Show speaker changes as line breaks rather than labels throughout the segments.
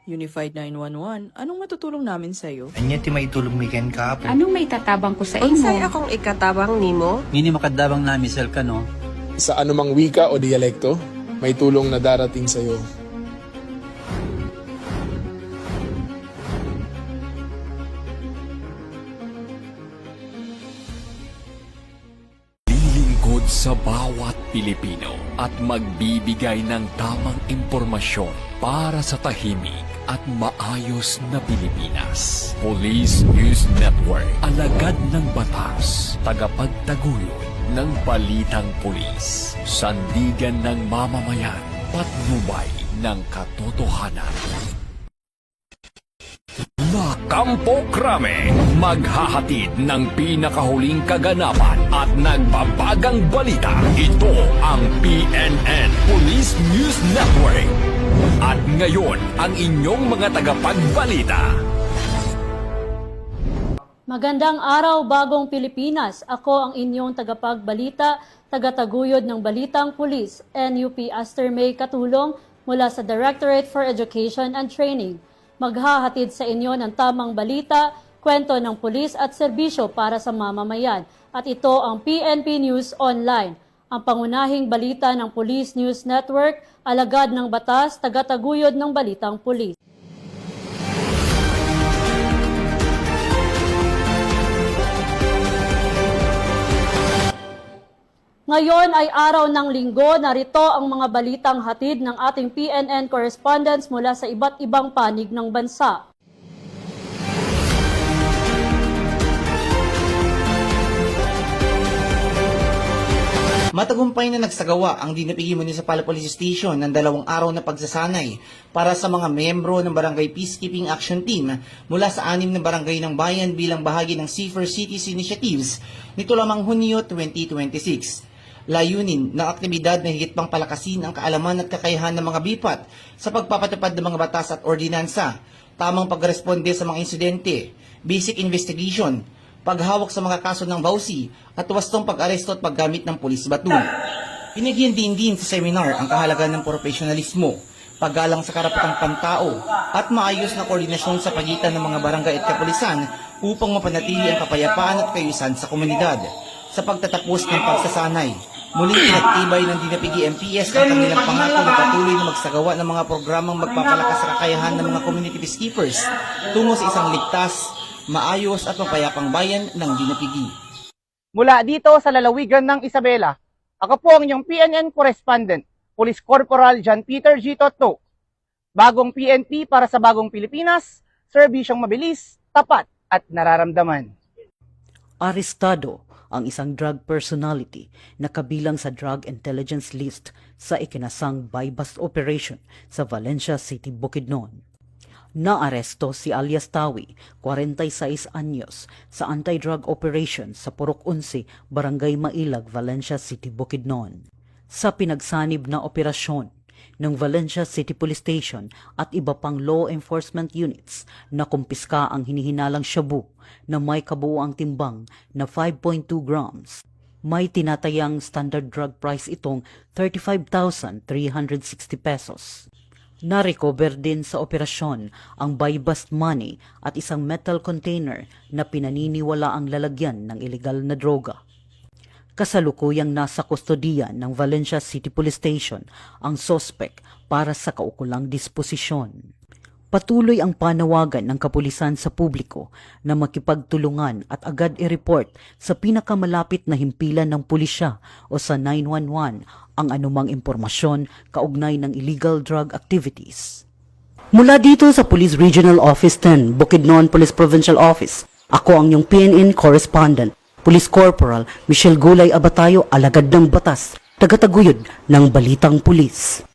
Unified 911, anong matutulong namin sa'yo?
Anya ti maitulong mi ken kapo.
Anong may tatabang ko sa
Unsay
imo?
akong ikatabang nimo?
Ngini makadabang na misal ka no.
Sa anumang wika o dialekto, may tulong na darating sa iyo.
Lilingkod sa bawat Pilipino at magbibigay ng tamang impormasyon para sa tahimik at maayos na Pilipinas. Police News Network, alagad ng batas, tagapagtaguyod ng balitang pulis, sandigan ng mamamayan, patnubay ng katotohanan. La Campo Crame, maghahatid ng pinakahuling kaganapan at nagbabagang balita. Ito ang PNN Police News Network. At ngayon, ang inyong mga tagapagbalita.
Magandang araw, Bagong Pilipinas. Ako ang inyong tagapagbalita, tagataguyod ng Balitang Pulis, NUP Aster May Katulong mula sa Directorate for Education and Training. Maghahatid sa inyo ng tamang balita, kwento ng pulis at serbisyo para sa mamamayan. At ito ang PNP News Online, ang pangunahing balita ng Police News Network, alagad ng batas, tagataguyod ng Balitang Pulis. Ngayon ay araw ng linggo, narito ang mga balitang hatid ng ating PNN correspondents mula sa iba't ibang panig ng bansa.
Matagumpay na nagsagawa ang Dinapigi Municipal Police Station ng 2 araw na pagsasanay para sa mga membro ng Barangay Peacekeeping Action Team mula sa 6 na barangay ng bayan bilang bahagi ng Safer Cities Initiatives nito lamang Hunyo 2026. Layunin ng aktibidad na higit pang palakasin ang kaalaman at kakayahan ng mga bipat sa pagpapatupad ng mga batas at ordinansa, tamang pagresponde sa mga insidente, basic investigation, paghawak sa mga kaso ng bawsi at wastong pag-aresto at paggamit ng pulis baton. Pinigyan din sa seminar ang kahalagahan ng profesionalismo, paggalang sa karapatang pantao at maayos na koordinasyon sa pagitan ng mga barangay at kapulisan upang mapanatili ang kapayapaan at kaayusan sa komunidad. Sa pagtatapos ng pagsasanay, muling inaktibay ng Dinapigi MPS ang kanilang pangako na patuloy na magsagawa ng mga programang magpapalakas sa kakayahan ng mga community peacekeepers tungo sa isang ligtas, maayos at mapayapang bayan ng Dinapigi.
Mula dito sa lalawigan ng Isabela, ako po ang inyong PNN correspondent, Police Corporal John Peter G. Totto. Bagong PNP para sa bagong Pilipinas, serbisyong mabilis, tapat at nararamdaman.
Arestado ang isang drug personality na kabilang sa drug intelligence list sa ikinasang buy-bust operation sa Valencia City, Bukidnon. Naaresto si alias Tawi, 46 anyos, sa anti-drug operation sa Purok 11, Barangay Mailag, Valencia City, Bukidnon. Sa pinagsanib na operasyon ng Valencia City Police Station at iba pang law enforcement units, nakumpiska ang hinihinalang shabu na may kabuuang timbang na 5.2 grams. May tinatayang standard drug price itong 35,360 pesos. Na-recover din sa operasyon ang buy-bust money at isang metal container na pinaniniwala ang lalagyan ng ilegal na droga. Kasalukuyang nasa kustodiya ng Valencia City Police Station ang sospek para sa kaukulang disposisyon. Patuloy ang panawagan ng kapulisan sa publiko na makipagtulungan at agad i-report sa pinakamalapit na himpilan ng pulisya o sa 911 ang anumang impormasyon kaugnay ng illegal drug activities. Mula dito sa Police Regional Office 10, Bukidnon Police Provincial Office, ako ang iyong PNN correspondent, Police Corporal Michelle Gulay Abatayo, alagad ng batas, tagataguyod ng Balitang Pulis.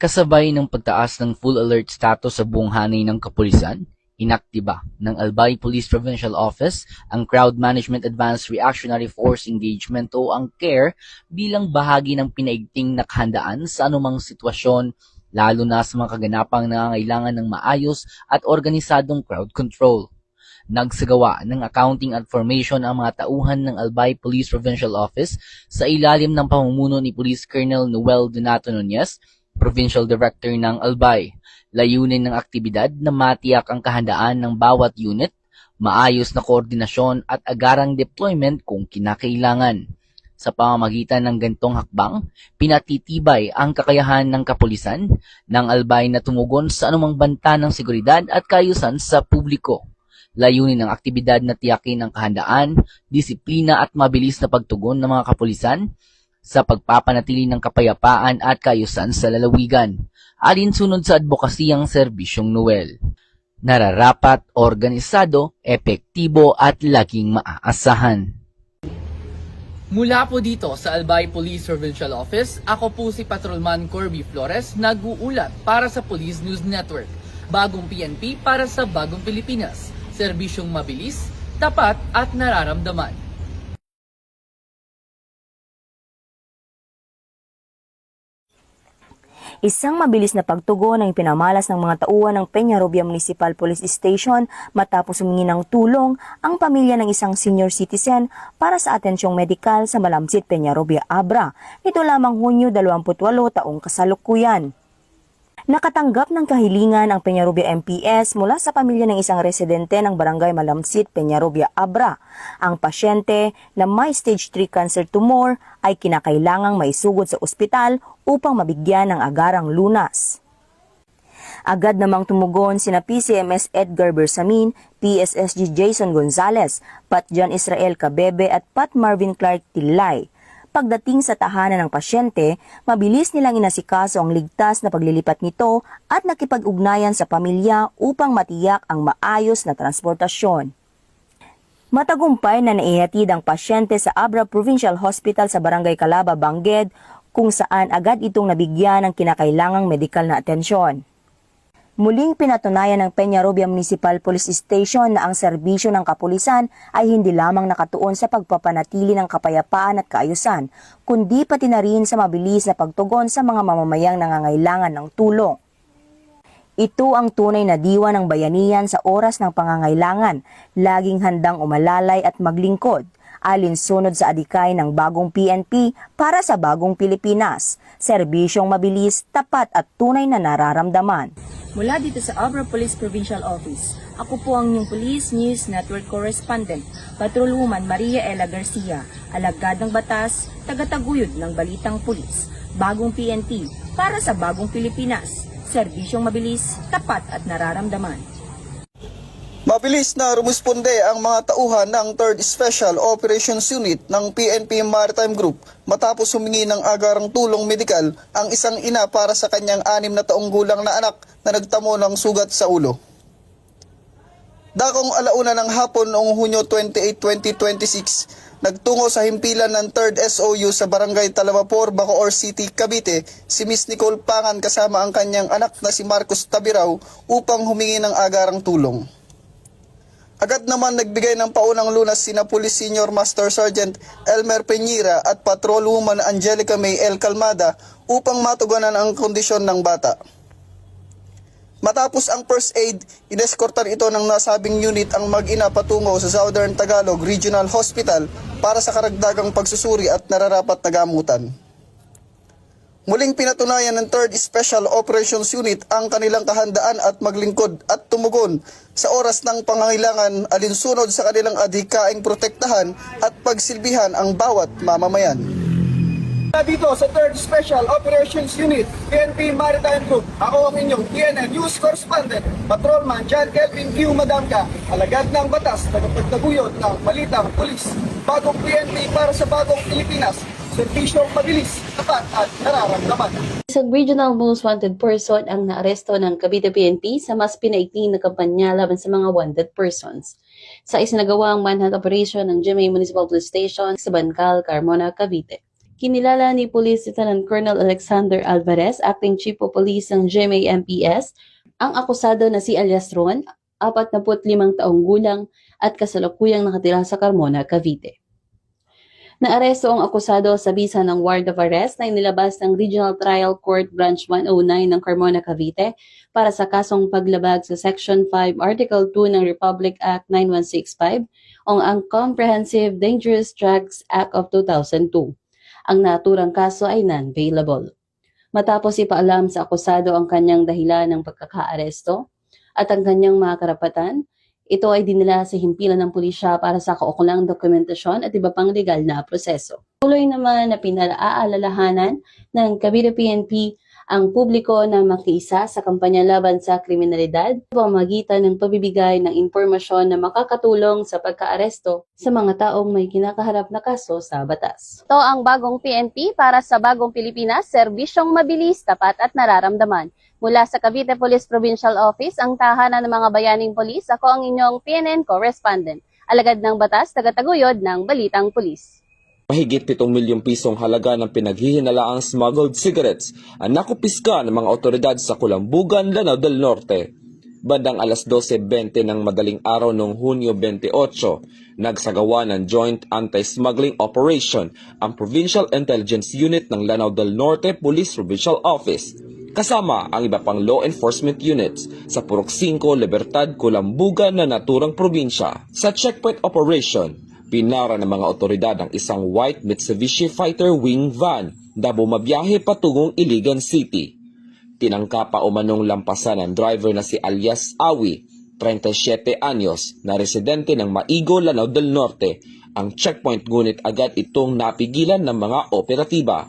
Kasabay ng pagtaas ng full alert status sa buong hanay ng kapulisan, inaktiba ng Albay Police Provincial Office ang Crowd Management Advanced Reactionary Force Engagement o ang CARE bilang bahagi ng pinaigting na kahandaan sa anumang sitwasyon, lalo na sa mga kaganapang nangangailangan ng maayos at organisadong crowd control. Nagsagawa ng accounting at formation ang mga tauhan ng Albay Police Provincial Office sa ilalim ng pamumuno ni Police Colonel Noel Donato Nunez, Provincial Director ng Albay. Layunin ng aktibidad na matiyak ang kahandaan ng bawat unit, maayos na koordinasyon at agarang deployment kung kinakailangan. Sa pamamagitan ng gantong hakbang, pinatitibay ang kakayahan ng kapulisan ng Albay na tumugon sa anumang banta ng seguridad at kaayusan sa publiko. Layunin ng aktibidad na tiyakin ang kahandaan, disiplina at mabilis na pagtugon ng mga kapulisan sa pagpapanatili ng kapayapaan at kaayusan sa lalawigan, alinsunod sa advokasiyang serbisyong Noel. Nararapat, organisado, epektibo at laging maaasahan.
Mula po dito sa Albay Police Provincial Office, ako po si Patrolman Corby Flores, nag-uulat para sa Police News Network. Bagong PNP para sa Bagong Pilipinas. Serbisyong mabilis, tapat at nararamdaman.
Isang mabilis na pagtugon ang pinamalas ng mga tauhan ng Peñarobia Municipal Police Station matapos humingi ng tulong ang pamilya ng isang senior citizen para sa atensyong medikal sa Malamsit, Peñarobia, Abra. Ito lamang Hunyo 28 taong kasalukuyan. Nakatanggap ng kahilingan ang Peñarobia MPS mula sa pamilya ng isang residente ng Barangay Malamsit, Peñarobia, Abra. Ang pasyente na may stage 3 cancer tumor ay kinakailangang maisugod sa ospital upang mabigyan ng agarang lunas. Agad namang tumugon sina PCMS Edgar Bersamin, PSSG Jason Gonzales, Pat John Israel Cabebe at Pat Marvin Clark Tillay. Pagdating sa tahanan ng pasyente, mabilis nilang inasikaso ang ligtas na paglilipat nito at nakipag-ugnayan sa pamilya upang matiyak ang maayos na transportasyon. Matagumpay na naihatid ang pasyente sa Abra Provincial Hospital sa Barangay Calaba, Bangged, kung saan agad itong nabigyan ng kinakailangang medikal na atensyon. Muling pinatunayan ng Peñarobia Municipal Police Station na ang serbisyo ng kapulisan ay hindi lamang nakatuon sa pagpapanatili ng kapayapaan at kaayusan, kundi pati na rin sa mabilis na pagtugon sa mga mamamayang nangangailangan ng tulong. Ito ang tunay na diwa ng bayanihan sa oras ng pangangailangan, laging handang umalalay at maglingkod, alinsunod sa adikay ng bagong PNP para sa bagong Pilipinas, serbisyong mabilis, tapat at tunay na nararamdaman.
Mula dito sa Abra Police Provincial Office, ako po ang inyong Police News Network Correspondent, Patrolwoman Maria Ella Garcia, alagad ng batas, tagataguyod ng balitang pulis. Bagong PNP para sa bagong Pilipinas, serbisyong mabilis, tapat at nararamdaman.
Mabilis na rumusponde ang mga tauhan ng 3rd Special Operations Unit ng PNP Maritime Group matapos humingi ng agarang tulong medikal ang isang ina para sa kanyang 6 na taong gulang na anak na nagtamo ng sugat sa ulo. Dakong alauna ng hapon noong Hunyo 28, 2026, nagtungo sa himpilan ng 3rd SOU sa Barangay Talavapor, Bacoor City, Cavite, si Miss Nicole Pangan kasama ang kanyang anak na si Marcos Tabirao upang humingi ng agarang tulong. Agad naman nagbigay ng paunang lunas sina Police Senior Master Sergeant Elmer Peñira at Patrolwoman Angelica May L. Calmada upang matugunan ang kondisyon ng bata. Matapos ang first aid, ineskortan ito ng nasabing unit ang mag-ina patungo sa Southern Tagalog Regional Hospital para sa karagdagang pagsusuri at nararapat na gamutan. Muling pinatunayan ng 3rd Special Operations Unit ang kanilang kahandaan at maglingkod at tumugon sa oras ng pangangailangan alinsunod sa kanilang adhikaing protektahan at pagsilbihan ang bawat mamamayan. Dito sa 3rd Special Operations Unit, PNP Maritime Group, ako ang inyong PNN News Correspondent, Patrolman John Kelvin Q. Madamka, alagad ng batas, tagapagtaguyod ng balitang pulis. Bagong PNP para sa bagong Pilipinas, serbisyong mabilis, tapat at nararamdaman.
Isang regional most wanted person ang naaresto ng Cavite PNP sa mas pinaikling na kampanya laban sa mga wanted persons. Sa isinagawang manhunt operation ng GMA Municipal Police Station sa Bancal, Carmona, Cavite. Kinilala ni Police Lieutenant Colonel Alexander Alvarez, Acting Chief of Police ng GMA MPS, ang akusado na si alias Ron, 45 taong gulang at kasalukuyang nakatira sa Carmona, Cavite. Naaresto ang akusado sa bisa ng warrant of arrest na inilabas ng Regional Trial Court Branch 109 ng Carmona, Cavite para sa kasong paglabag sa Section 5, Article 2 ng Republic Act 9165 o ang Comprehensive Dangerous Drugs Act of 2002. Ang naturang kaso ay non-bailable. matapos ipaalam sa akusado ang kanyang dahilan ng pagkakaaresto at ang kanyang mga karapatan. Ito ay dinala sa himpilan ng pulisya para sa kaukulang dokumentasyon at iba pang legal na proseso. Tuloy naman na pinaalalahanan ng Cavite PNP ang publiko na makiisa sa kampanya laban sa kriminalidad sa pamamagitan ng pabibigay ng impormasyon na makakatulong sa pagkaaresto sa mga taong may kinakaharap na kaso sa batas.
Ito ang bagong PNP para sa bagong Pilipinas, serbisyong mabilis, tapat at nararamdaman. Mula sa Cavite Police Provincial Office, ang tahanan ng mga bayaning polis, ako ang inyong PNN correspondent. Alagad ng batas, tagataguyod ng Balitang Pulis.
Mahigit 7 milyong pisong halaga ng pinaghihinalaang smuggled cigarettes ang nakupiska ng mga otoridad sa Kulambugan, Lanao del Norte. Bandang alas 12:20 ng madaling araw noong Hunyo 28, nagsagawa ng Joint Anti-Smuggling Operation ang Provincial Intelligence Unit ng Lanao del Norte Police Provincial Office, kasama ang iba pang law enforcement units sa Purok 5, Libertad, Kulambugan na naturang probinsya. Sa checkpoint operation, pinara ng mga otoridad ang isang white Mitsubishi Fighter Wing van na bumabiyahe patungong Iligan City. Tinangka pa umanong lampasan ng driver na si alias Awi, 37 anyos, na residente ng Maigo, Lanao del Norte. Ang checkpoint ngunit agad itong napigilan ng mga operatiba.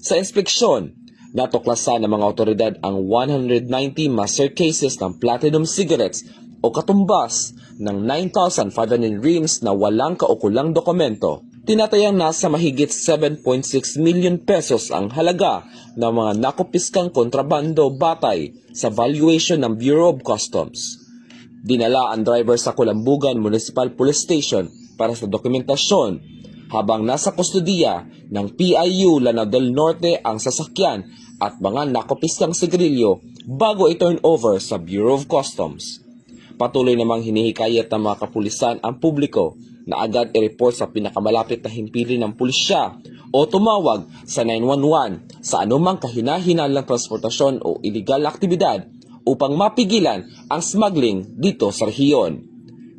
Sa inspeksyon, natuklasan ng mga otoridad ang 190 master cases ng platinum cigarettes o katumbas ng 9,500 rims na walang kaukulang dokumento. Tinatayang nasa mahigit 7.6 million pesos ang halaga ng mga nakupiskang kontrabando batay sa valuation ng Bureau of Customs. Dinala ang driver sa Kulambugan Municipal Police Station para sa dokumentasyon, habang nasa kustudiya ng PIU Lanao del Norte ang sasakyan at mga nakupiskang sigarilyo bago i-turn over sa Bureau of Customs. Patuloy namang hinihikayat ng mga kapulisan ang publiko na agad i-report sa pinakamalapit na himpili ng pulisya o tumawag sa 911 sa anumang kahina-hinalang transportasyon o iligal na aktibidad upang mapigilan ang smuggling dito sa rehiyon.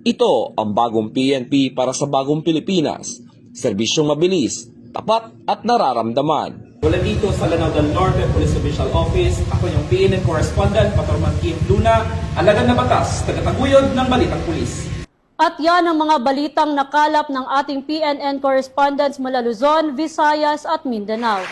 Ito ang bagong PNP para sa bagong Pilipinas. Serbisyong mabilis, tapat at nararamdaman.
Mula dito sa Lanao del Norte Police Provincial Office, ako yung PNN correspondent, Patrolman Kim Luna, alagad na batas, tagataguyod ng Balitang Pulis.
At yan ang mga balitang nakalap ng ating PNN correspondents mula Luzon, Visayas at Mindanao.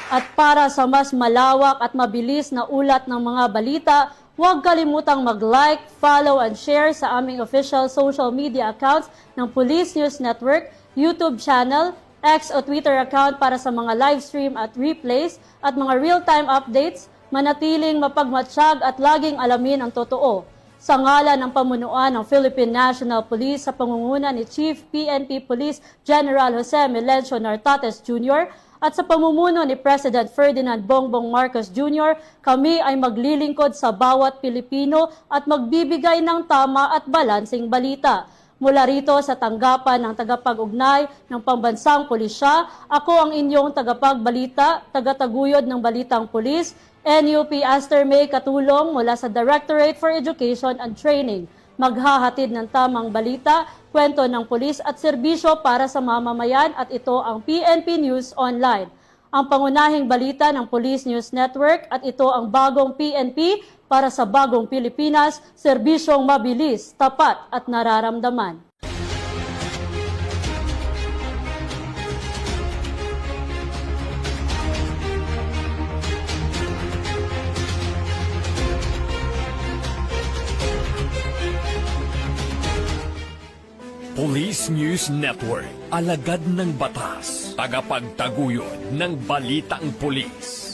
At para sa mas malawak at mabilis na ulat ng mga balita, huwag kalimutang mag-like, follow and share sa aming official social media accounts ng Police News Network, YouTube channel, X o Twitter account para sa mga live stream at replays at mga real-time updates, manatiling mapagmatsyag at laging alamin ang totoo. Sa ngalan ng pamunuan ng Philippine National Police sa pangunguna ni Chief PNP Police General Jose Melencio Nartates Jr. at sa pamumuno ni President Ferdinand Bongbong Marcos Jr., kami ay maglilingkod sa bawat Pilipino at magbibigay ng tama at balansing balita. Mula rito sa tanggapan ng tagapag-ugnay ng Pambansang Pulisya, ako ang inyong tagapagbalita, tagataguyod ng Balitang Pulis, NUP Aster May Katulong mula sa Directorate for Education and Training. Maghahatid ng tamang balita, kwento ng pulis at serbisyo para sa mamamayan at ito ang PNP News Online. Ang pangunahing balita ng Police News Network at ito ang bagong PNP para sa bagong Pilipinas, serbisyong mabilis, tapat at nararamdaman.
Police News Network, alagad ng batas, tagapagtaguyod ng Balitang Pulis.